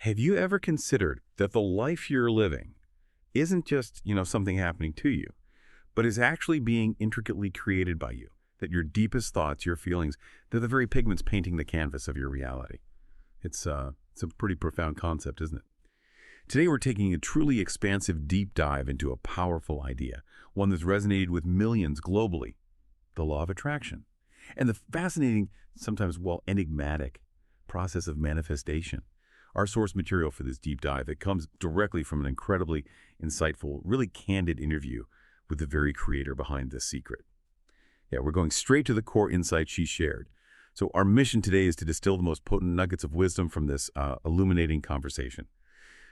Have you ever considered that the life you're living isn't just, something happening to you, but is actually being intricately created by you? That your deepest thoughts, your feelings, they're the very pigments painting the canvas of your reality. It's a pretty profound concept, isn't it? Today we're taking a truly expansive deep dive into a powerful idea, one that's resonated with millions globally, the law of attraction, and the fascinating, sometimes, enigmatic process of manifestation. Our source material for this deep dive, it comes directly from an incredibly insightful, really candid interview with the very creator behind this secret. Yeah, we're going straight to the core insight she shared. So our mission today is to distill the most potent nuggets of wisdom from this illuminating conversation,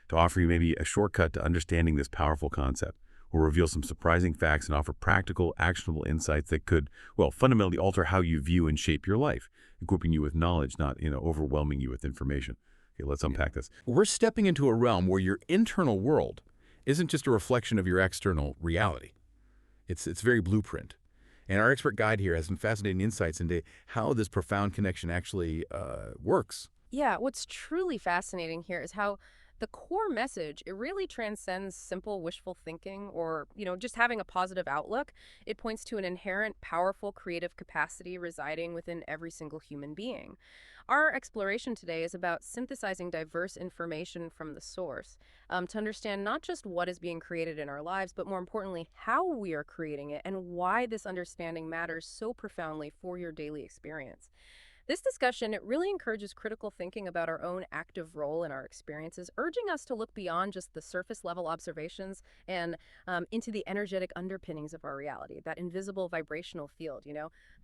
to offer you maybe a shortcut to understanding this powerful concept. We'll reveal some surprising facts and offer practical, actionable insights that could, fundamentally alter how you view and shape your life, equipping you with knowledge, not, overwhelming you with information. Okay, let's unpack this. We're stepping into a realm where your internal world isn't just a reflection of your external reality. It's very blueprint. And our expert guide here has some fascinating insights into how this profound connection actually works. Yeah, what's truly fascinating here is how the core message, it really transcends simple wishful thinking or, just having a positive outlook. It points to an inherent, powerful creative capacity residing within every single human being. Our exploration today is about synthesizing diverse information from the source to understand not just what is being created in our lives, but more importantly, how we are creating it and why this understanding matters so profoundly for your daily experience. This discussion, it really encourages critical thinking about our own active role in our experiences, urging us to look beyond just the surface level observations and into the energetic underpinnings of our reality, that invisible vibrational field,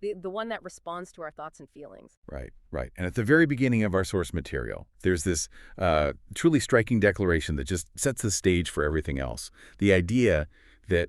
the one that responds to our thoughts and feelings. Right, right. And at the very beginning of our source material, there's this truly striking declaration that just sets the stage for everything else. The idea that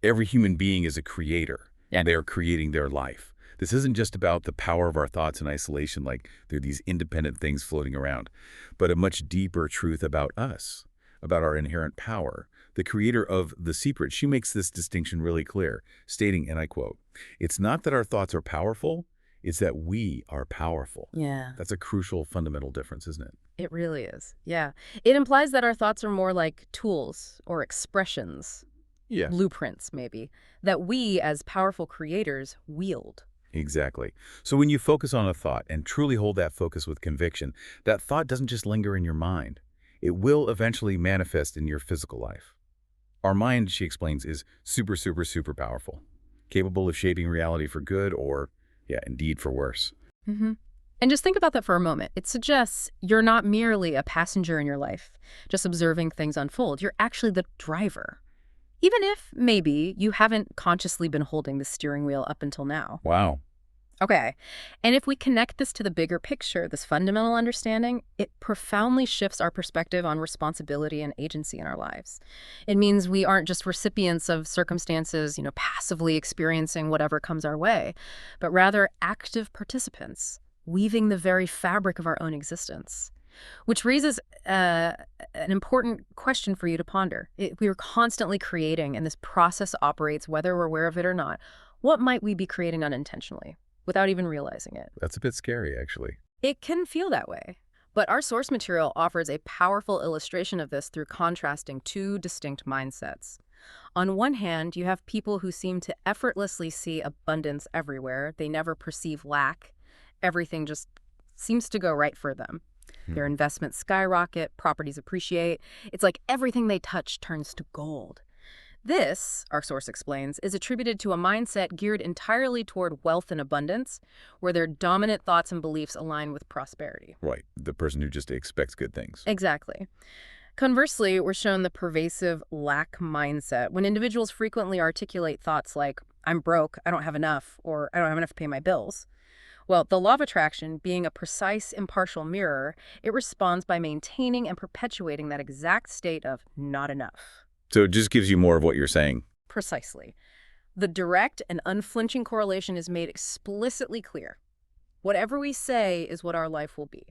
every human being is a creator and they are creating their life. This isn't just about the power of our thoughts in isolation, like they're these independent things floating around, but a much deeper truth about us, about our inherent power. The creator of The Secret, she makes this distinction really clear, stating, and I quote, "It's not that our thoughts are powerful, it's that we are powerful." Yeah. That's a crucial fundamental difference, isn't it? It really is. Yeah. It implies that our thoughts are more like tools or expressions, Yeah. blueprints maybe, that we as powerful creators wield. Exactly. So when you focus on a thought and truly hold that focus with conviction, that thought doesn't just linger in your mind. It will eventually manifest in your physical life. Our mind, she explains, is super, super, super powerful, capable of shaping reality for good or, indeed for worse. Mm-hmm. And just think about that for a moment. It suggests you're not merely a passenger in your life, just observing things unfold. You're actually the driver. Even if, maybe, you haven't consciously been holding the steering wheel up until now. Wow. Okay. And if we connect this to the bigger picture, this fundamental understanding, it profoundly shifts our perspective on responsibility and agency in our lives. It means we aren't just recipients of circumstances, passively experiencing whatever comes our way, but rather active participants, weaving the very fabric of our own existence. Which raises an important question for you to ponder. We are constantly creating, and this process operates whether we're aware of it or not. What might we be creating unintentionally, without even realizing it? That's a bit scary, actually. It can feel that way. But our source material offers a powerful illustration of this through contrasting two distinct mindsets. On one hand, you have people who seem to effortlessly see abundance everywhere. They never perceive lack. Everything just seems to go right for them. Their investments skyrocket, properties appreciate. It's like everything they touch turns to gold. This, our source explains, is attributed to a mindset geared entirely toward wealth and abundance, where their dominant thoughts and beliefs align with prosperity. Right. The person who just expects good things. Exactly. Conversely, we're shown the pervasive lack mindset, when individuals frequently articulate thoughts like, "I'm broke, I don't have enough," or "I don't have enough to pay my bills." Well, the law of attraction, being a precise, impartial mirror, it responds by maintaining and perpetuating that exact state of not enough. So it just gives you more of what you're saying. Precisely. The direct and unflinching correlation is made explicitly clear. Whatever we say is what our life will be.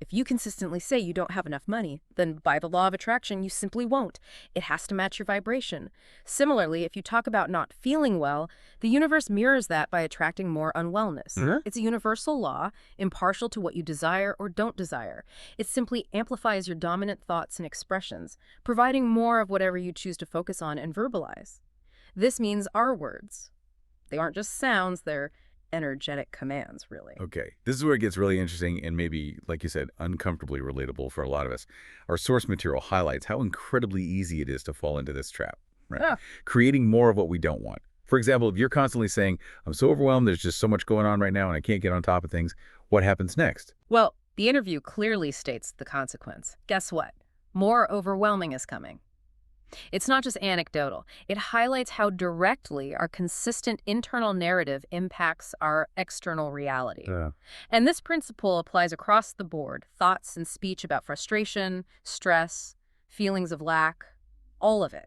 If you consistently say you don't have enough money, then by the law of attraction, you simply won't. It has to match your vibration. Similarly, if you talk about not feeling well, the universe mirrors that by attracting more unwellness. Mhm. It's a universal law, impartial to what you desire or don't desire. It simply amplifies your dominant thoughts and expressions, providing more of whatever you choose to focus on and verbalize. This means our words. They aren't just sounds, they're energetic commands, really. Okay, this is where it gets really interesting and maybe, like you said, uncomfortably relatable for a lot of us. Our source material highlights how incredibly easy it is to fall into this trap, right? Ah. Creating more of what we don't want. For example, if you're constantly saying, I'm so overwhelmed, there's just so much going on right now and I can't get on top of things, what happens next? Well, the interview clearly states the consequence. Guess what? More overwhelming is coming. It's not just anecdotal. It highlights how directly our consistent internal narrative impacts our external reality. And this principle applies across the board. Thoughts and speech about frustration, stress, feelings of lack, all of it.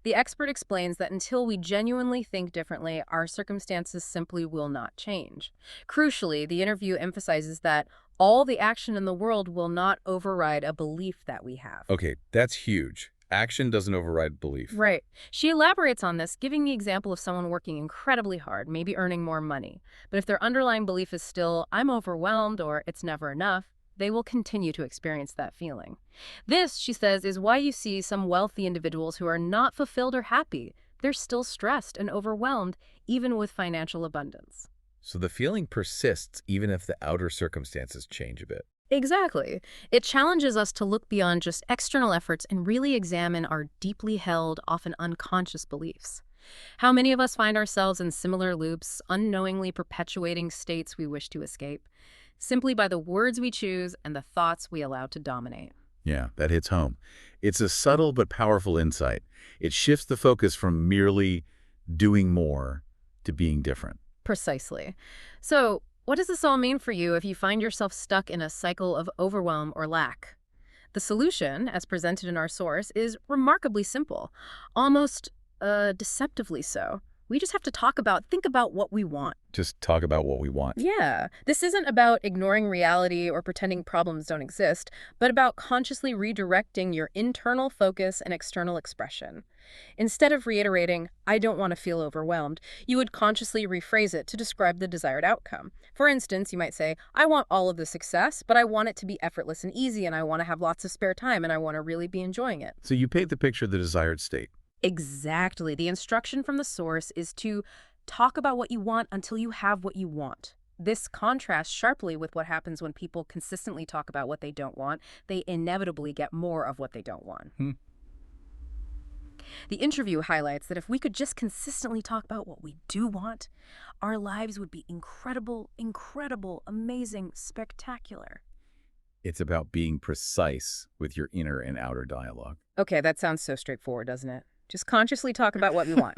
The expert explains that until we genuinely think differently, our circumstances simply will not change. Crucially, the interview emphasizes that all the action in the world will not override a belief that we have. Okay, that's huge. Action doesn't override belief. Right. She elaborates on this, giving the example of someone working incredibly hard, maybe earning more money. But if their underlying belief is still, I'm overwhelmed or it's never enough, they will continue to experience that feeling. This, she says, is why you see some wealthy individuals who are not fulfilled or happy. They're still stressed and overwhelmed, even with financial abundance. So the feeling persists even if the outer circumstances change a bit. Exactly. It challenges us to look beyond just external efforts and really examine our deeply held, often unconscious beliefs. How many of us find ourselves in similar loops, unknowingly perpetuating states we wish to escape, simply by the words we choose and the thoughts we allow to dominate? Yeah, that hits home. It's a subtle but powerful insight. It shifts the focus from merely doing more to being different. Precisely. So, what does this all mean for you if you find yourself stuck in a cycle of overwhelm or lack? The solution, as presented in our source, is remarkably simple, almost deceptively so. We just have to think about what we want. Just talk about what we want. Yeah, this isn't about ignoring reality or pretending problems don't exist, but about consciously redirecting your internal focus and external expression. Instead of reiterating, I don't want to feel overwhelmed, you would consciously rephrase it to describe the desired outcome. For instance, you might say, I want all of the success, but I want it to be effortless and easy, and I want to have lots of spare time, and I want to really be enjoying it. So you paint the picture of the desired state. Exactly. The instruction from the source is to talk about what you want until you have what you want. This contrasts sharply with what happens when people consistently talk about what they don't want. They inevitably get more of what they don't want. The interview highlights that if we could just consistently talk about what we do want, our lives would be incredible, amazing, spectacular. It's about being precise with your inner and outer dialogue. Okay, that sounds so straightforward, doesn't it? Just consciously talk about what we want.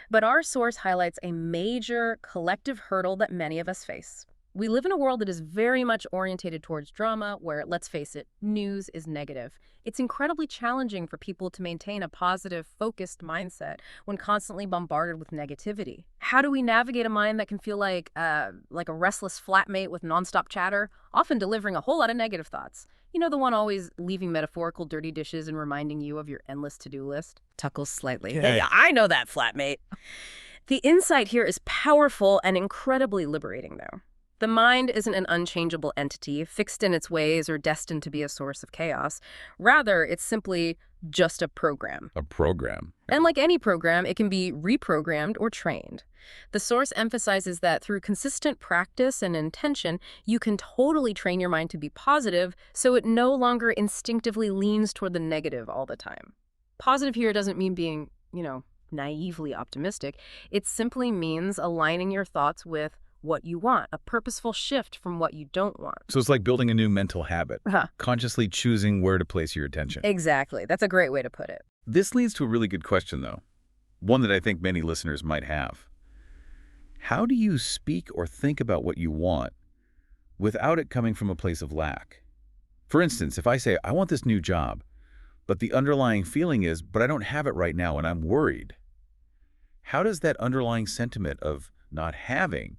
But our source highlights a major collective hurdle that many of us face. We live in a world that is very much orientated towards drama, where, let's face it, news is negative. It's incredibly challenging for people to maintain a positive, focused mindset when constantly bombarded with negativity. How do we navigate a mind that can feel like a restless flatmate with nonstop chatter, often delivering a whole lot of negative thoughts? You know, the one always leaving metaphorical dirty dishes and reminding you of your endless to-do list? Tuckles slightly. Okay. Hey, I know that, flatmate. The insight here is powerful and incredibly liberating, though. The mind isn't an unchangeable entity, fixed in its ways or destined to be a source of chaos. Rather, it's simply just a program. A program. And like any program, it can be reprogrammed or trained. The source emphasizes that through consistent practice and intention, you can totally train your mind to be positive so it no longer instinctively leans toward the negative all the time. Positive here doesn't mean being, naively optimistic. It simply means aligning your thoughts with what you want, a purposeful shift from what you don't want. So it's like building a new mental habit, consciously choosing where to place your attention. Exactly. That's a great way to put it. This leads to a really good question, though, one that I think many listeners might have. How do you speak or think about what you want without it coming from a place of lack? For instance, if I say, I want this new job, but the underlying feeling is, but I don't have it right now and I'm worried. How does that underlying sentiment of not having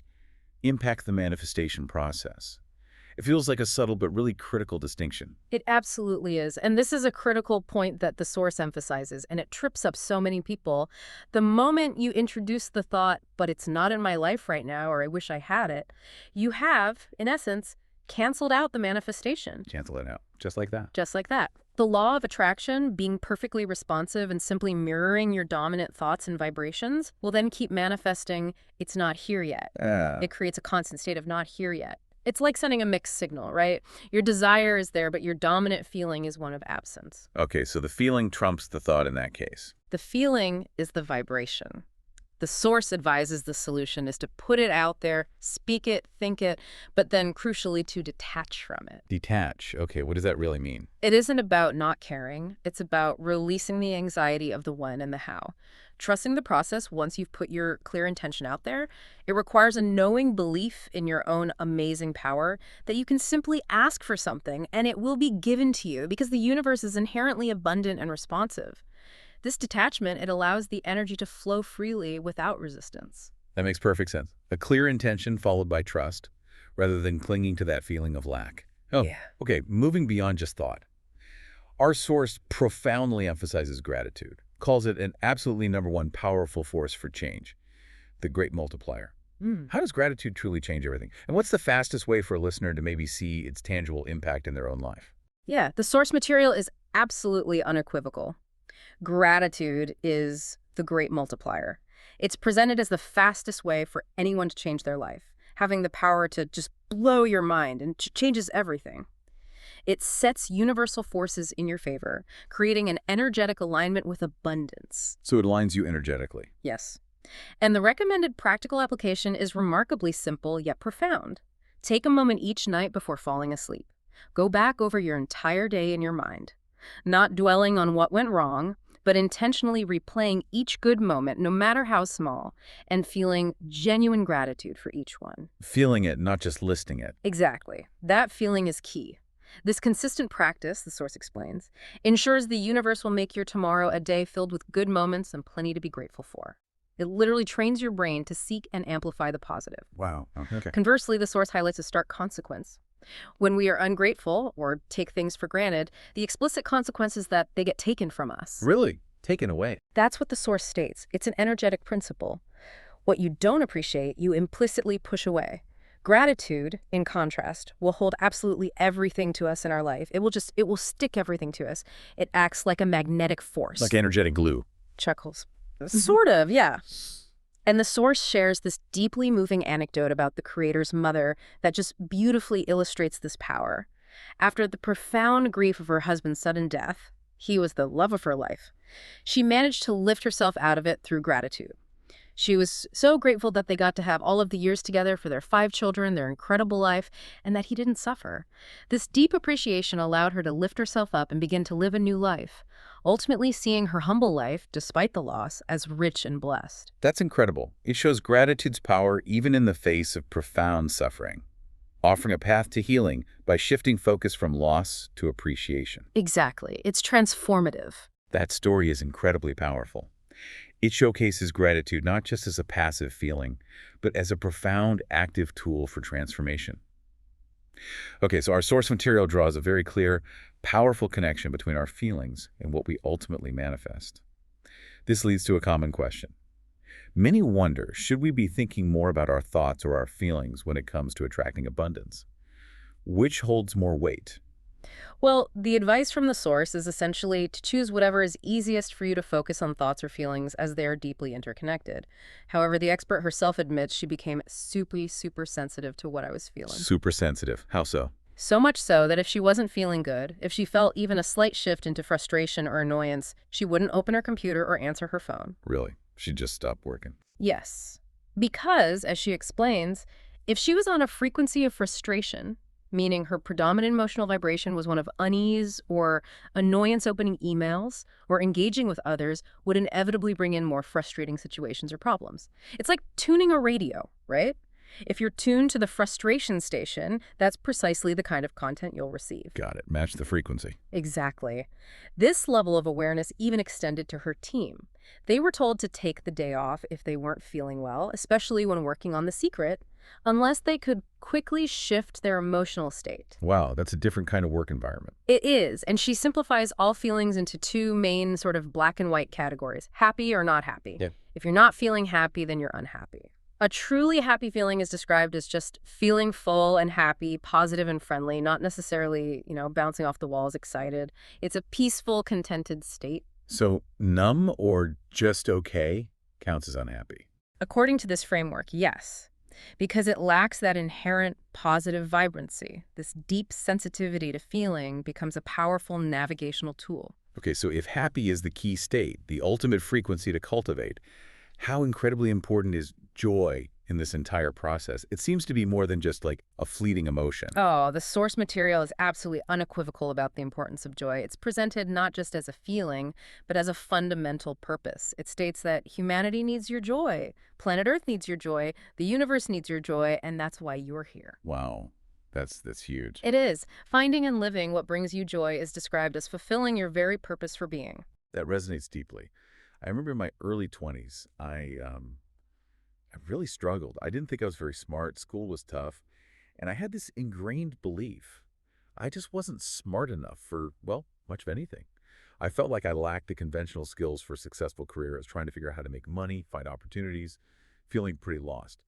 impact the manifestation process? It feels like a subtle but really critical distinction. It absolutely is. And this is a critical point that the source emphasizes, and it trips up so many people. The moment you introduce the thought, but it's not in my life right now, or I wish I had it, you have, in essence, canceled out the manifestation. Cancel it out. Just like that. Just like that. The law of attraction, being perfectly responsive and simply mirroring your dominant thoughts and vibrations, will then keep manifesting, it's not here yet. It creates a constant state of not here yet. It's like sending a mixed signal, right? Your desire is there, but your dominant feeling is one of absence. Okay, so the feeling trumps the thought in that case. The feeling is the vibration. The source advises the solution is to put it out there, speak it, think it, but then crucially to detach from it. Detach. Okay, what does that really mean? It isn't about not caring. It's about releasing the anxiety of the when and the how. Trusting the process once you've put your clear intention out there. It requires a knowing belief in your own amazing power that you can simply ask for something and it will be given to you because the universe is inherently abundant and responsive. This detachment, it allows the energy to flow freely without resistance. That makes perfect sense. A clear intention followed by trust, rather than clinging to that feeling of lack. Oh, Yeah. okay, moving beyond just thought. Our source profoundly emphasizes gratitude, calls it an absolutely #1 powerful force for change, the great multiplier. How does gratitude truly change everything? And what's the fastest way for a listener to maybe see its tangible impact in their own life? Yeah, the source material is absolutely unequivocal. Gratitude is the great multiplier. It's presented as the fastest way for anyone to change their life, having the power to just blow your mind and changes everything. It sets universal forces in your favor, creating an energetic alignment with abundance. So it aligns you energetically. Yes. And the recommended practical application is remarkably simple yet profound. Take a moment each night before falling asleep. Go back over your entire day in your mind, not dwelling on what went wrong, but intentionally replaying each good moment, no matter how small, and feeling genuine gratitude for each one. Feeling it, not just listing it. Exactly. That feeling is key. This consistent practice, the source explains, ensures the universe will make your tomorrow a day filled with good moments and plenty to be grateful for. It literally trains your brain to seek and amplify the positive. Wow. Okay. Conversely, the source highlights a stark consequence. When we are ungrateful or take things for granted, the explicit consequence is that they get taken from us. Really? Taken away. That's what the source states. It's an energetic principle. What you don't appreciate, you implicitly push away. Gratitude, in contrast, will hold absolutely everything to us in our life. It will stick everything to us. It acts like a magnetic force. Like energetic glue. Chuckles. Sort of, yeah. And the source shares this deeply moving anecdote about the creator's mother that just beautifully illustrates this power. After the profound grief of her husband's sudden death, he was the love of her life, she managed to lift herself out of it through gratitude. She was so grateful that they got to have all of the years together for their 5 children, their incredible life, and that he didn't suffer. This deep appreciation allowed her to lift herself up and begin to live a new life, ultimately seeing her humble life, despite the loss, as rich and blessed. That's incredible. It shows gratitude's power even in the face of profound suffering, offering a path to healing by shifting focus from loss to appreciation. Exactly. It's transformative. That story is incredibly powerful. It showcases gratitude not just as a passive feeling, but as a profound, active tool for transformation. Okay, so our source material draws a very clear, powerful connection between our feelings and what we ultimately manifest. This leads to a common question. Many wonder, should we be thinking more about our thoughts or our feelings when it comes to attracting abundance? Which holds more weight? Well, the advice from the source is essentially to choose whatever is easiest for you to focus on thoughts or feelings as they are deeply interconnected. However, the expert herself admits she became super sensitive to what I was feeling. Super sensitive. How so? So much so that if she wasn't feeling good, if she felt even a slight shift into frustration or annoyance, she wouldn't open her computer or answer her phone. Really? She just stopped working. Yes. Because, as she explains, if she was on a frequency of frustration, meaning her predominant emotional vibration was one of unease or annoyance opening emails or engaging with others, would inevitably bring in more frustrating situations or problems. It's like tuning a radio, right? If you're tuned to the frustration station, that's precisely the kind of content you'll receive. Got it. Match the frequency. Exactly. This level of awareness even extended to her team. They were told to take the day off if they weren't feeling well, especially when working on The Secret. unless they could quickly shift their emotional state. Wow, that's a different kind of work environment. It is, and she simplifies all feelings into two main sort of black and white categories, happy or not happy. Yeah. If you're not feeling happy, then you're unhappy. A truly happy feeling is described as just feeling full and happy, positive and friendly, not necessarily, bouncing off the walls excited. It's a peaceful, contented state. So numb or just okay counts as unhappy. According to this framework, yes, because it lacks that inherent positive vibrancy. This deep sensitivity to feeling becomes a powerful navigational tool. Okay, so if happy is the key state, the ultimate frequency to cultivate, how incredibly important is joy in this entire process? It seems to be more than just like a fleeting emotion. Oh, the source material is absolutely unequivocal about the importance of joy. It's presented not just as a feeling, but as a fundamental purpose. It states that humanity needs your joy, planet Earth needs your joy, the universe needs your joy, and that's why you're here. Wow, that's huge. It is. Finding and living what brings you joy is described as fulfilling your very purpose for being. That resonates deeply. I remember in my early 20s, I really struggled. I didn't think I was very smart. School was tough. And I had this ingrained belief. I just wasn't smart enough for, well, much of anything. I felt like I lacked the conventional skills for a successful career. I was trying to figure out how to make money, find opportunities, feeling pretty lost.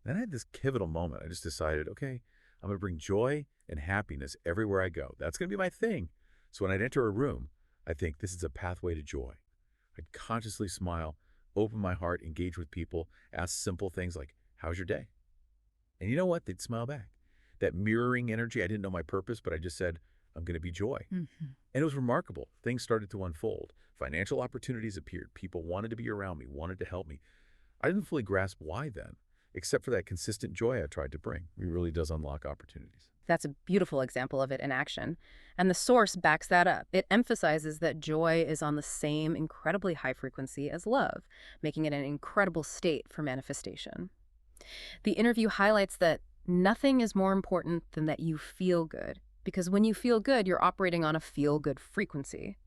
And then I had this pivotal moment. I just decided, okay, I'm going to bring joy and happiness everywhere I go. That's going to be my thing. So when I'd enter a room, I think this is a pathway to joy. I'd consciously smile, open my heart, engage with people, ask simple things like, how's your day? And you know what? They'd smile back. That mirroring energy, I didn't know my purpose, but I just said, I'm going to be joy. Mm-hmm. And it was remarkable. Things started to unfold. Financial opportunities appeared. People wanted to be around me, wanted to help me. I didn't fully grasp why then, except for that consistent joy I tried to bring. It really does unlock opportunities. That's a beautiful example of it in action. And the source backs that up. It emphasizes that joy is on the same incredibly high frequency as love, making it an incredible state for manifestation. The interview highlights that nothing is more important than that you feel good, because when you feel good, you're operating on a feel-good frequency.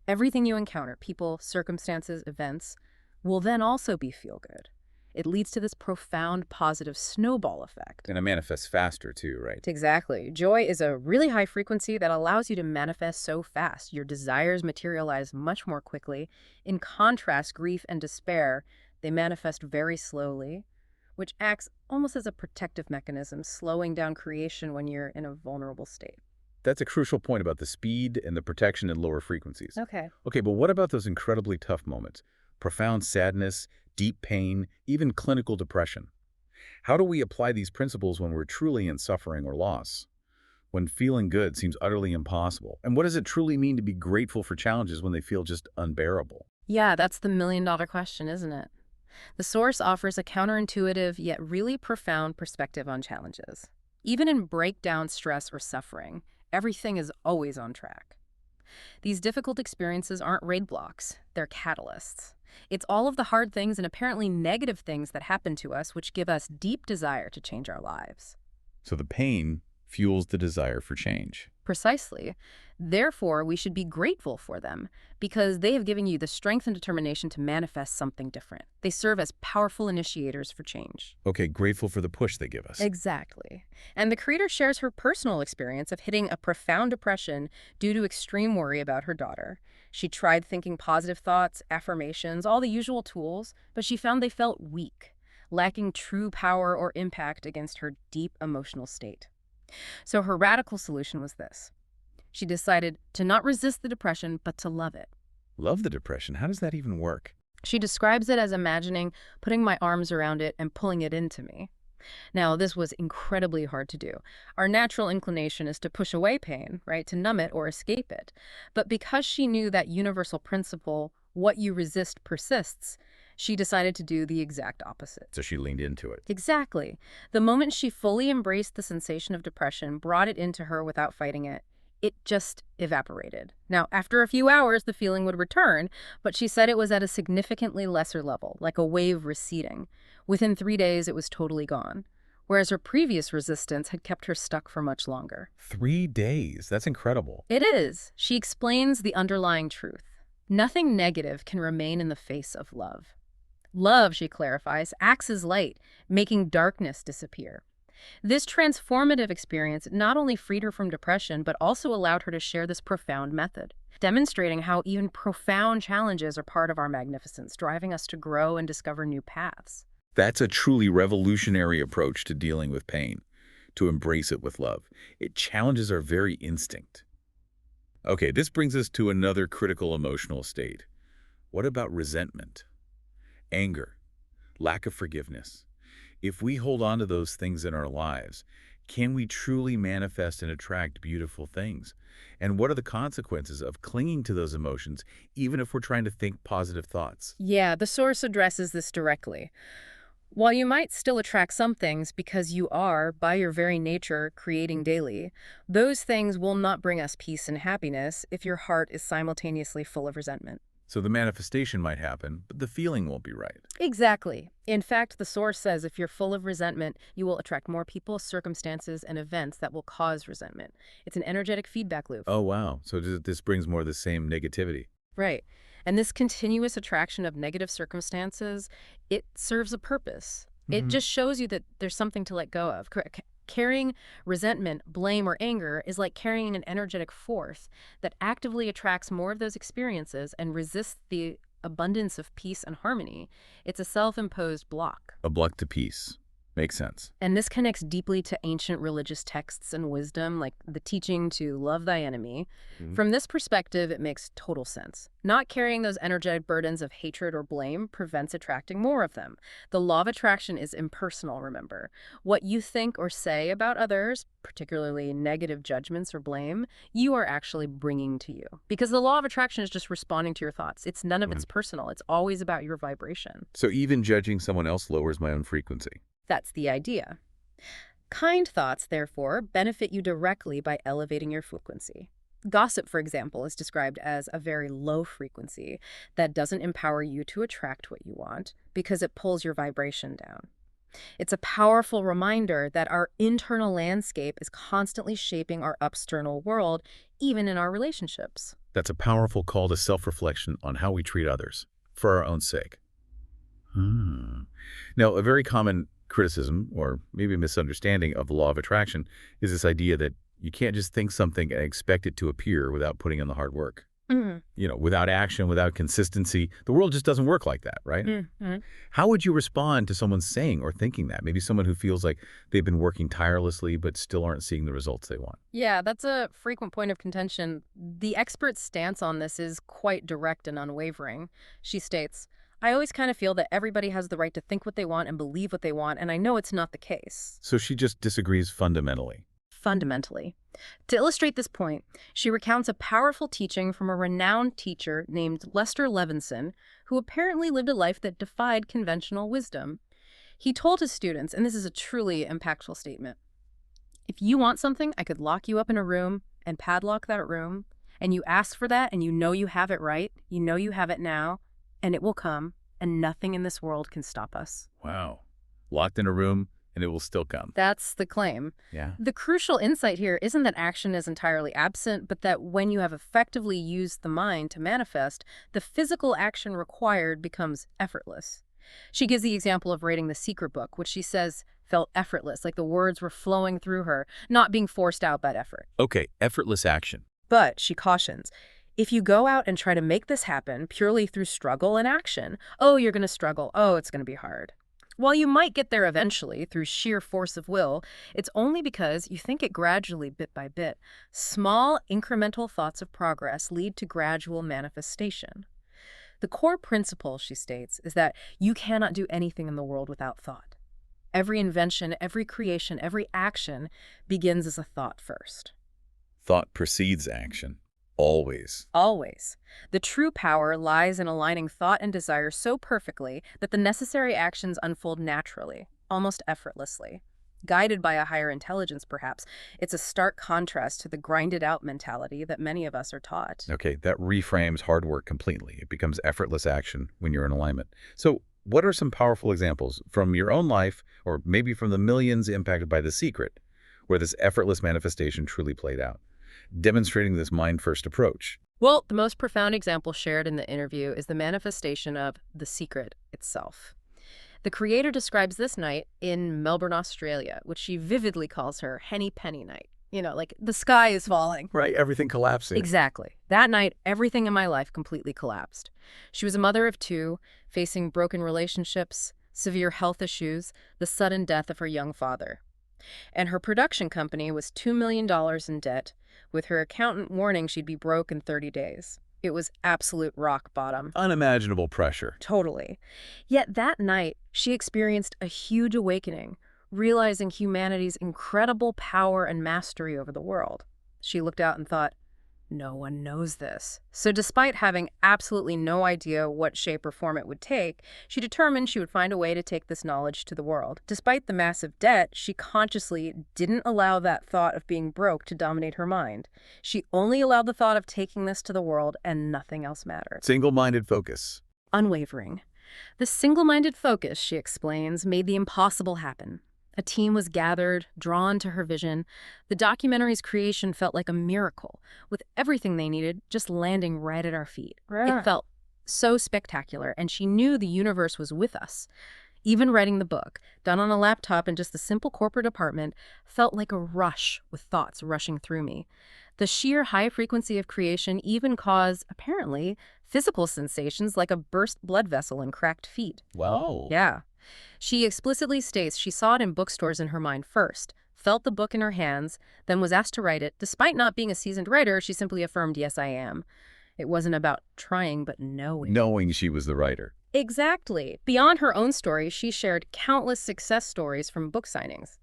Everything you encounter, people, circumstances, events, will then also be feel-good. It leads to this profound positive snowball effect. And it manifests faster too, right? Exactly. Joy is a really high frequency that allows you to manifest so fast. Your desires materialize much more quickly. In contrast, grief and despair, they manifest very slowly, which acts almost as a protective mechanism, slowing down creation when you're in a vulnerable state. That's a crucial point about the speed and the protection in lower frequencies. Okay. Okay, but what about those incredibly tough moments? Profound sadness, deep pain, even clinical depression. How do we apply these principles when we're truly in suffering or loss? When feeling good seems utterly impossible? And what does it truly mean to be grateful for challenges when they feel just unbearable? Yeah, that's the million-dollar question, isn't it? The source offers a counterintuitive yet really profound perspective on challenges. Even in breakdown, stress, or suffering, everything is always on track. These difficult experiences aren't roadblocks, they're catalysts. It's all of the hard things and apparently negative things that happen to us which give us deep desire to change our lives. So the pain fuels the desire for change. Precisely. Therefore, we should be grateful for them because they have given you the strength and determination to manifest something different. They serve as powerful initiators for change. Okay, grateful for the push they give us. Exactly. And the creator shares her personal experience of hitting a profound depression due to extreme worry about her daughter. She tried thinking positive thoughts, affirmations, all the usual tools, but she found they felt weak, lacking true power or impact against her deep emotional state. So her radical solution was this. She decided to not resist the depression, but to love it. Love the depression. How does that even work? She describes it as imagining putting my arms around it and pulling it into me. Now, this was incredibly hard to do. Our natural inclination is to push away pain, right? To numb it or escape it. But because she knew that universal principle, what you resist persists, she decided to do the exact opposite. So she leaned into it. Exactly. The moment she fully embraced the sensation of depression, brought it into her without fighting it, it just evaporated. Now, after a few hours, the feeling would return, but she said it was at a significantly lesser level, like a wave receding. Within 3 days, it was totally gone, whereas her previous resistance had kept her stuck for much longer. 3 days. That's incredible. It is. She explains the underlying truth. Nothing negative can remain in the face of love. Love, she clarifies, acts as light, making darkness disappear. This transformative experience not only freed her from depression, but also allowed her to share this profound method, demonstrating how even profound challenges are part of our magnificence, driving us to grow and discover new paths. That's a truly revolutionary approach to dealing with pain, to embrace it with love. It challenges our very instinct. Okay, this brings us to another critical emotional state. What about resentment, anger, lack of forgiveness? If we hold on to those things in our lives, can we truly manifest and attract beautiful things? And what are the consequences of clinging to those emotions, even if we're trying to think positive thoughts? Yeah, the source addresses this directly. While you might still attract some things because you are, by your very nature, creating daily, those things will not bring us peace and happiness if your heart is simultaneously full of resentment. So the manifestation might happen, but the feeling won't be right. Exactly. In fact, the source says if you're full of resentment, you will attract more people, circumstances, and events that will cause resentment. It's an energetic feedback loop. Oh, wow. So this brings more of the same negativity. Right. And this continuous attraction of negative circumstances, it serves a purpose. It just shows you that there's something to let go of. Carrying resentment, blame, or anger is like carrying an energetic force that actively attracts more of those experiences and resists the abundance of peace and harmony. It's a self-imposed block. A block to peace. Makes sense. And this connects deeply to ancient religious texts and wisdom, like the teaching to love thy enemy. From this perspective, it makes total sense. Not carrying those energetic burdens of hatred or blame prevents attracting more of them. The law of attraction is impersonal, remember. What you think or say about others, particularly negative judgments or blame, you are actually bringing to you. Because the law of attraction is just responding to your thoughts. It's none of it's personal. It's always about your vibration. So even judging someone else lowers my own frequency. That's the idea. Kind thoughts, therefore, benefit you directly by elevating your frequency. Gossip, for example, is described as a very low frequency that doesn't empower you to attract what you want because it pulls your vibration down. It's a powerful reminder that our internal landscape is constantly shaping our external world, even in our relationships. That's a powerful call to self-reflection on how we treat others, for our own sake. Now, a very common criticism, or maybe misunderstanding of the law of attraction, is this idea that you can't just think something and expect it to appear without putting in the hard work. Without action, without consistency. The world just doesn't work like that, right? How would you respond to someone saying or thinking that? Maybe someone who feels like they've been working tirelessly but still aren't seeing the results they want. Yeah, that's a frequent point of contention. The expert's stance on this is quite direct and unwavering. She states, I always kind of feel that everybody has the right to think what they want and believe what they want, and I know it's not the case. So she just disagrees fundamentally. Fundamentally. To illustrate this point, she recounts a powerful teaching from a renowned teacher named Lester Levinson, who apparently lived a life that defied conventional wisdom. He told his students, and this is a truly impactful statement, if you want something, I could lock you up in a room and padlock that room, and you ask for that and you know you have it right, you know you have it now, and it will come, and nothing in this world can stop us. Wow. Locked in a room, and it will still come. That's the claim. Yeah. The crucial insight here isn't that action is entirely absent, but that when you have effectively used the mind to manifest, the physical action required becomes effortless. She gives the example of writing The Secret Book, which she says felt effortless, like the words were flowing through her, not being forced out by effort. Okay, effortless action. But, she cautions, if you go out and try to make this happen purely through struggle and action, oh, you're going to struggle, oh, it's going to be hard. While you might get there eventually through sheer force of will, it's only because you think it gradually, bit by bit. Small, incremental thoughts of progress lead to gradual manifestation. The core principle, she states, is that you cannot do anything in the world without thought. Every invention, every creation, every action begins as a thought first. Thought precedes action. Always. Always. The true power lies in aligning thought and desire so perfectly that the necessary actions unfold naturally, almost effortlessly. Guided by a higher intelligence, perhaps, it's a stark contrast to the grinded-out mentality that many of us are taught. Okay, that reframes hard work completely. It becomes effortless action when you're in alignment. So what are some powerful examples from your own life, or maybe from the millions impacted by The Secret, where this effortless manifestation truly played out, demonstrating this mind-first approach? Well, the most profound example shared in the interview is the manifestation of the secret itself. The creator describes this night in Melbourne, Australia, which she vividly calls her Henny Penny night. Like the sky is falling. Right, everything collapsing. Exactly. That night, everything in my life completely collapsed. She was a mother of two, facing broken relationships, severe health issues, the sudden death of her young father. And her production company was $2 million in debt, with her accountant warning she'd be broke in 30 days. It was absolute rock bottom. Unimaginable pressure. Totally. Yet that night, she experienced a huge awakening, realizing humanity's incredible power and mastery over the world. She looked out and thought, no one knows this. So despite having absolutely no idea what shape or form it would take, she determined she would find a way to take this knowledge to the world. Despite the massive debt, she consciously didn't allow that thought of being broke to dominate her mind. She only allowed the thought of taking this to the world, and nothing else mattered. Single-minded focus. Unwavering. The single-minded focus, she explains, made the impossible happen. A team was gathered, drawn to her vision. The documentary's creation felt like a miracle, with everything they needed just landing right at our feet. It felt so spectacular, and she knew the universe was with us. Even writing the book, done on a laptop in just a simple corporate apartment, felt like a rush with thoughts rushing through me. The sheer high frequency of creation even caused, apparently, physical sensations like a burst blood vessel and cracked feet. Wow. Yeah. She explicitly states she saw it in bookstores in her mind first, felt the book in her hands, then was asked to write it. Despite not being a seasoned writer, she simply affirmed, yes, I am. It wasn't about trying, but knowing. Knowing she was the writer. Exactly. Beyond her own story, she shared countless success stories from book signings.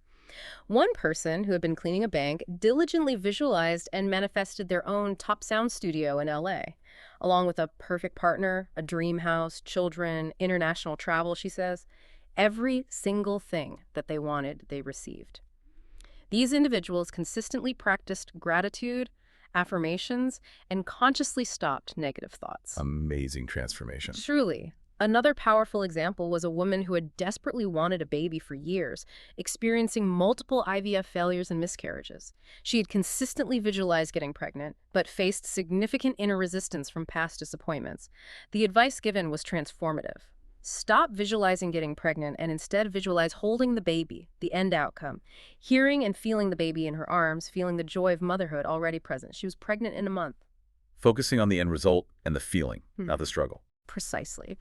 One person who had been cleaning a bank diligently visualized and manifested their own top sound studio in LA, along with a perfect partner, a dream house, children, international travel, she says. Every single thing that they wanted, they received. These individuals consistently practiced gratitude, affirmations, and consciously stopped negative thoughts. Amazing transformation. Truly. Another powerful example was a woman who had desperately wanted a baby for years, experiencing multiple IVF failures and miscarriages. She had consistently visualized getting pregnant, but faced significant inner resistance from past disappointments. The advice given was transformative. Stop visualizing getting pregnant and instead visualize holding the baby, the end outcome, hearing and feeling the baby in her arms, feeling the joy of motherhood already present. She was pregnant in a month. Focusing on the end result and the feeling, not the struggle. Precisely.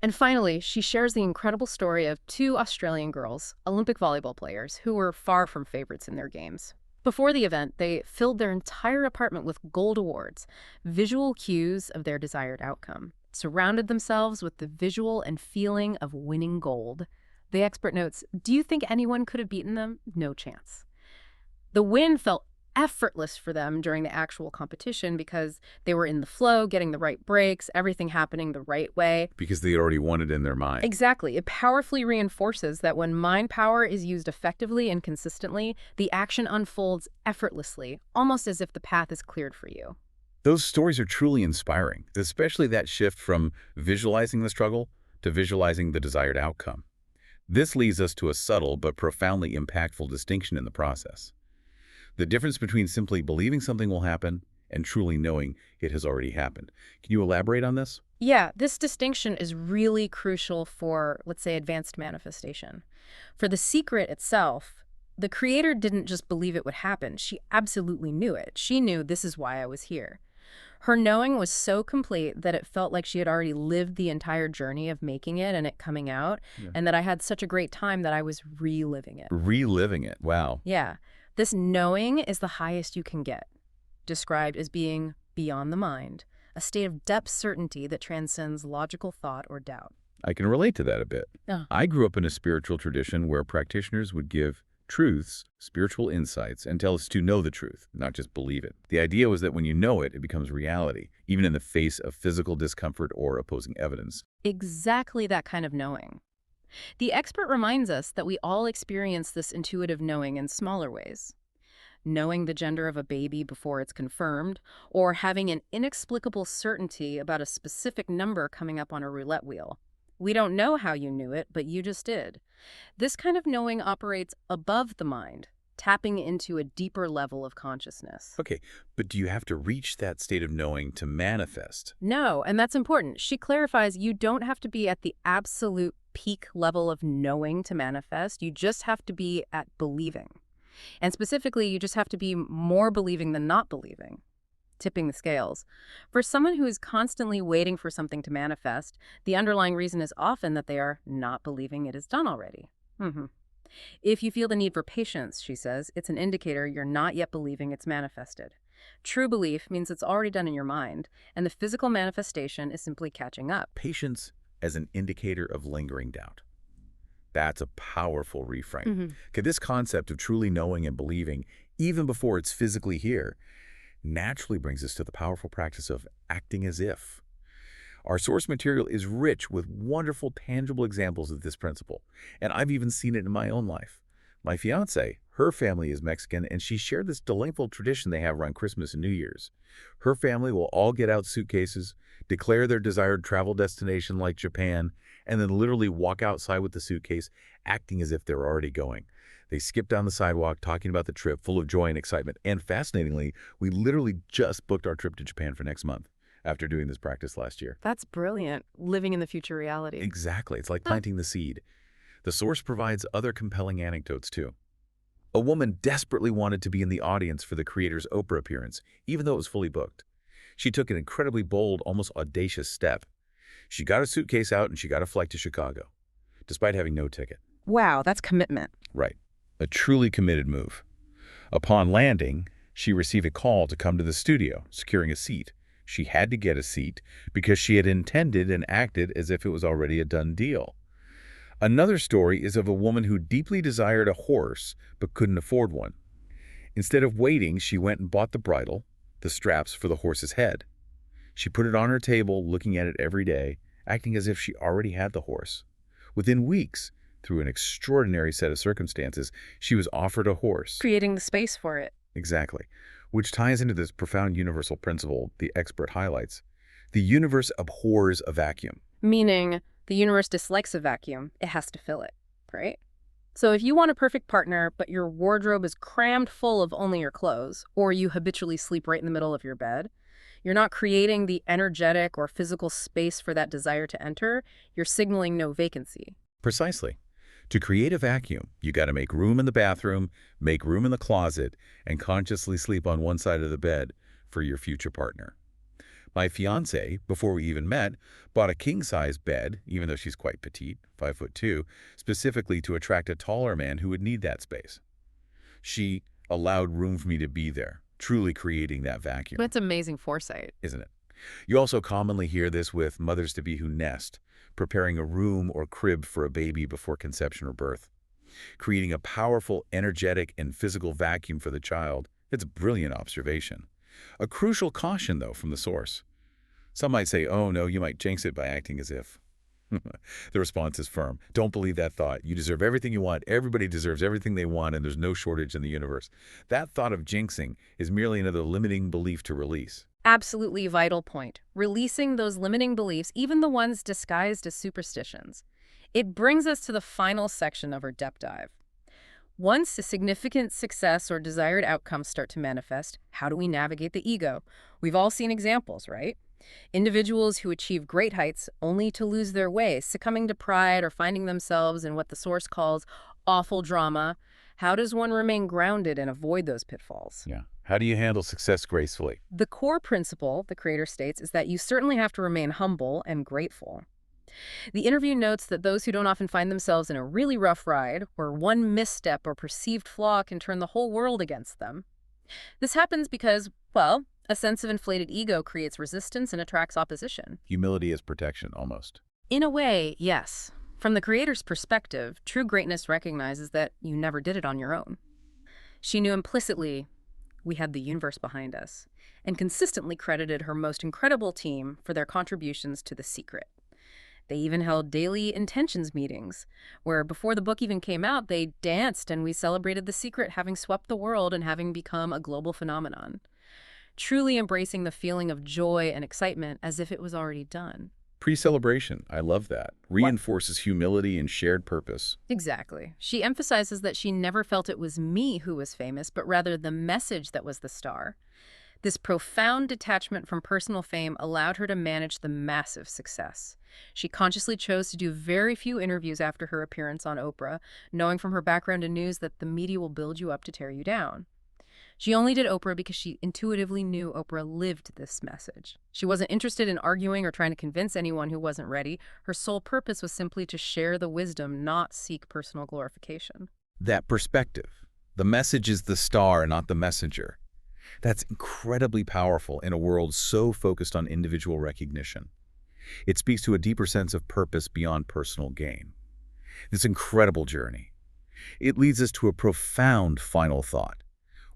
And finally, she shares the incredible story of two Australian girls, Olympic volleyball players, who were far from favorites in their games. Before the event, they filled their entire apartment with gold awards, visual cues of their desired outcome, surrounded themselves with the visual and feeling of winning gold. The expert notes, do you think anyone could have beaten them? No chance. The win felt effortless for them during the actual competition because they were in the flow, getting the right breaks, everything happening the right way. Because they already won it in their mind. Exactly. It powerfully reinforces that when mind power is used effectively and consistently, the action unfolds effortlessly, almost as if the path is cleared for you. Those stories are truly inspiring, especially that shift from visualizing the struggle to visualizing the desired outcome. This leads us to a subtle but profoundly impactful distinction in the process. The difference between simply believing something will happen and truly knowing it has already happened. Can you elaborate on this? Yeah, this distinction is really crucial for, let's say, advanced manifestation. For the secret itself, the creator didn't just believe it would happen. She absolutely knew it. She knew this is why I was here. Her knowing was so complete that it felt like she had already lived the entire journey of making it and it coming out, and that I had such a great time that I was reliving it. Reliving it. Wow. Yeah. This knowing is the highest you can get, described as being beyond the mind, a state of depth certainty that transcends logical thought or doubt. I can relate to that a bit. I grew up in a spiritual tradition where practitioners would give truths, spiritual insights, and tell us to know the truth, not just believe it. The idea was that when you know it, it becomes reality, even in the face of physical discomfort or opposing evidence. Exactly that kind of knowing. The expert reminds us that we all experience this intuitive knowing in smaller ways. Knowing the gender of a baby before it's confirmed, or having an inexplicable certainty about a specific number coming up on a roulette wheel. We don't know how you knew it, but you just did. This kind of knowing operates above the mind. tapping into a deeper level of consciousness. Okay, but do you have to reach that state of knowing to manifest? No, and that's important. She clarifies you don't have to be at the absolute peak level of knowing to manifest. You just have to be at believing. And specifically, you just have to be more believing than not believing, tipping the scales. For someone who is constantly waiting for something to manifest, the underlying reason is often that they are not believing it is done already. If you feel the need for patience, she says, it's an indicator you're not yet believing it's manifested. True belief means it's already done in your mind, and the physical manifestation is simply catching up. Patience as an indicator of lingering doubt. That's a powerful reframe. Okay, this concept of truly knowing and believing, even before it's physically here, naturally brings us to the powerful practice of acting as if. Our source material is rich with wonderful, tangible examples of this principle, and I've even seen it in my own life. My fiance, her family is Mexican, and she shared this delightful tradition they have around Christmas and New Year's. Her family will all get out suitcases, declare their desired travel destination like Japan, and then literally walk outside with the suitcase, acting as if they're already going. They skip down the sidewalk, talking about the trip, full of joy and excitement. And fascinatingly, we literally just booked our trip to Japan for next month after doing this practice last year. That's brilliant. Living in the future reality. Exactly. It's like planting the seed. The source provides other compelling anecdotes, too. A woman desperately wanted to be in the audience for the creator's Oprah appearance, even though it was fully booked. She took an incredibly bold, almost audacious step. She got a suitcase out and she got a flight to Chicago, despite having no ticket. Wow, that's commitment. Right. A truly committed move. Upon landing, she received a call to come to the studio, securing a seat. She had to get a seat because she had intended and acted as if it was already a done deal. Another story is of a woman who deeply desired a horse but couldn't afford one. Instead of waiting, she went and bought the bridle, the straps for the horse's head. She put it on her table, looking at it every day, acting as if she already had the horse. Within weeks, through an extraordinary set of circumstances, she was offered a horse. Creating the space for it. Exactly. Which ties into this profound universal principle the expert highlights. The universe abhors a vacuum. Meaning, the universe dislikes a vacuum. It has to fill it, right? So if you want a perfect partner, but your wardrobe is crammed full of only your clothes, or you habitually sleep right in the middle of your bed, you're not creating the energetic or physical space for that desire to enter. You're signaling no vacancy. Precisely. To create a vacuum, you got to make room in the bathroom, make room in the closet, and consciously sleep on one side of the bed for your future partner. My fiancée, before we even met, bought a king-size bed, even though she's quite petite, 5'2", specifically to attract a taller man who would need that space. She allowed room for me to be there, truly creating that vacuum. That's amazing foresight. Isn't it? You also commonly hear this with mothers-to-be who nest, preparing a room or crib for a baby before conception or birth. Creating a powerful, energetic, and physical vacuum for the child. It's a brilliant observation. A crucial caution, though, from the source. Some might say, oh no, you might jinx it by acting as if. The response is firm. Don't believe that thought. You deserve everything you want. Everybody deserves everything they want, and there's no shortage in the universe. That thought of jinxing is merely another limiting belief to release. Absolutely vital point. Releasing those limiting beliefs, even the ones disguised as superstitions. It brings us to the final section of our depth dive. Once a significant success or desired outcomes start to manifest, how do we navigate the ego? We've all seen examples, right? Individuals who achieve great heights only to lose their way, succumbing to pride or finding themselves in what the source calls awful drama. How does one remain grounded and avoid those pitfalls? Yeah. How do you handle success gracefully? The core principle, the creator states, is that you certainly have to remain humble and grateful. The interview notes that those who don't often find themselves in a really rough ride, where one misstep or perceived flaw can turn the whole world against them. This happens because, well, a sense of inflated ego creates resistance and attracts opposition. Humility as protection, almost. In a way, yes. From the creator's perspective, true greatness recognizes that you never did it on your own. She knew implicitly we had the universe behind us, and consistently credited her most incredible team for their contributions to the secret. They even held daily intentions meetings, where before the book even came out, they danced and we celebrated the secret having swept the world and having become a global phenomenon. Truly embracing the feeling of joy and excitement as if it was already done. Pre-celebration, I love that. What? Reinforces humility and shared purpose. Exactly. She emphasizes that she never felt it was me who was famous, but rather the message that was the star. This profound detachment from personal fame allowed her to manage the massive success. She consciously chose to do very few interviews after her appearance on Oprah, knowing from her background in news that the media will build you up to tear you down. She only did Oprah because she intuitively knew Oprah lived this message. She wasn't interested in arguing or trying to convince anyone who wasn't ready. Her sole purpose was simply to share the wisdom, not seek personal glorification. That perspective. The message is the star, not the messenger. That's incredibly powerful in a world so focused on individual recognition. It speaks to a deeper sense of purpose beyond personal gain. This incredible journey. It leads us to a profound final thought.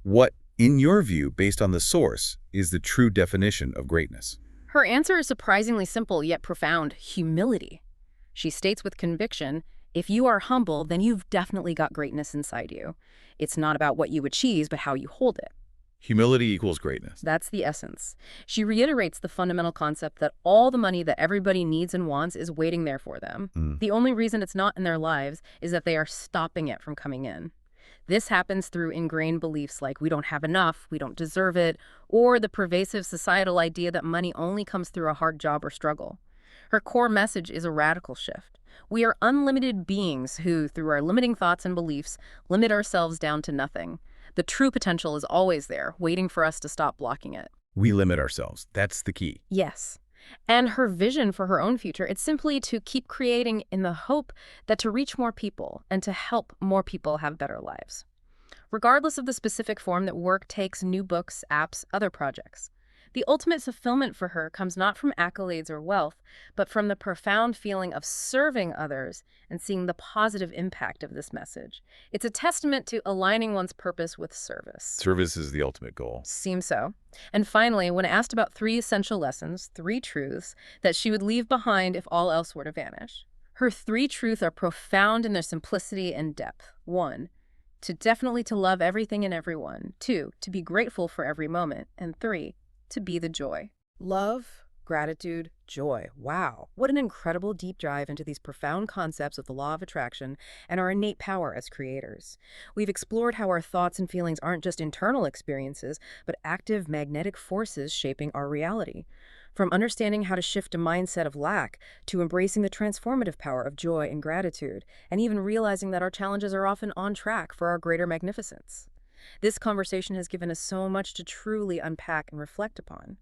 What, in your view, based on the source, is the true definition of greatness? Her answer is surprisingly simple yet profound: humility. She states with conviction, if you are humble, then you've definitely got greatness inside you. It's not about what you achieve, but how you hold it. Humility equals greatness. That's the essence. She reiterates the fundamental concept that all the money that everybody needs and wants is waiting there for them. The only reason it's not in their lives is that they are stopping it from coming in. This happens through ingrained beliefs like we don't have enough, we don't deserve it, or the pervasive societal idea that money only comes through a hard job or struggle. Her core message is a radical shift. We are unlimited beings who, through our limiting thoughts and beliefs, limit ourselves down to nothing. The true potential is always there, waiting for us to stop blocking it. We limit ourselves. That's the key. Yes. And her vision for her own future, it's simply to keep creating in the hope that to reach more people and to help more people have better lives. Regardless of the specific form that work takes, new books, apps, other projects. The ultimate fulfillment for her comes not from accolades or wealth, but from the profound feeling of serving others and seeing the positive impact of this message. It's a testament to aligning one's purpose with service. Service is the ultimate goal. Seems so. And finally, when asked about 3 essential lessons, 3 truths, that she would leave behind if all else were to vanish, her 3 truths are profound in their simplicity and depth. 1, to love everything and everyone. 2, to be grateful for every moment. And 3, to be the joy. Love, gratitude, joy. Wow. What an incredible deep dive into these profound concepts of the law of attraction and our innate power as creators. We've explored how our thoughts and feelings aren't just internal experiences, but active magnetic forces shaping our reality. From understanding how to shift a mindset of lack to embracing the transformative power of joy and gratitude, and even realizing that our challenges are often on track for our greater magnificence. This conversation has given us so much to truly unpack and reflect upon.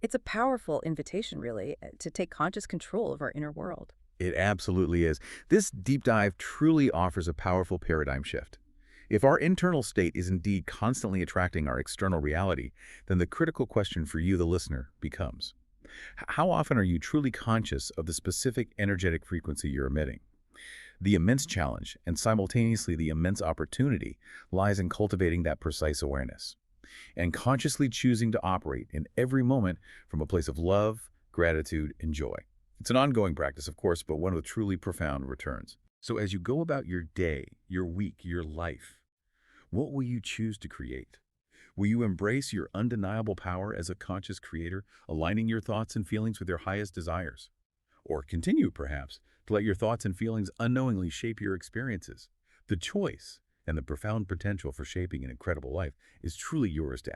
It's a powerful invitation, really, to take conscious control of our inner world. It absolutely is. This deep dive truly offers a powerful paradigm shift. If our internal state is indeed constantly attracting our external reality, then the critical question for you, the listener, becomes, how often are you truly conscious of the specific energetic frequency you're emitting? The immense challenge, and simultaneously the immense opportunity, lies in cultivating that precise awareness and consciously choosing to operate in every moment from a place of love, gratitude, and joy. It's an ongoing practice, of course, but one with truly profound returns. So as you go about your day, your week, your life, what will you choose to create? Will you embrace your undeniable power as a conscious creator, aligning your thoughts and feelings with your highest desires? Or continue, perhaps, to let your thoughts and feelings unknowingly shape your experiences? The choice and the profound potential for shaping an incredible life is truly yours to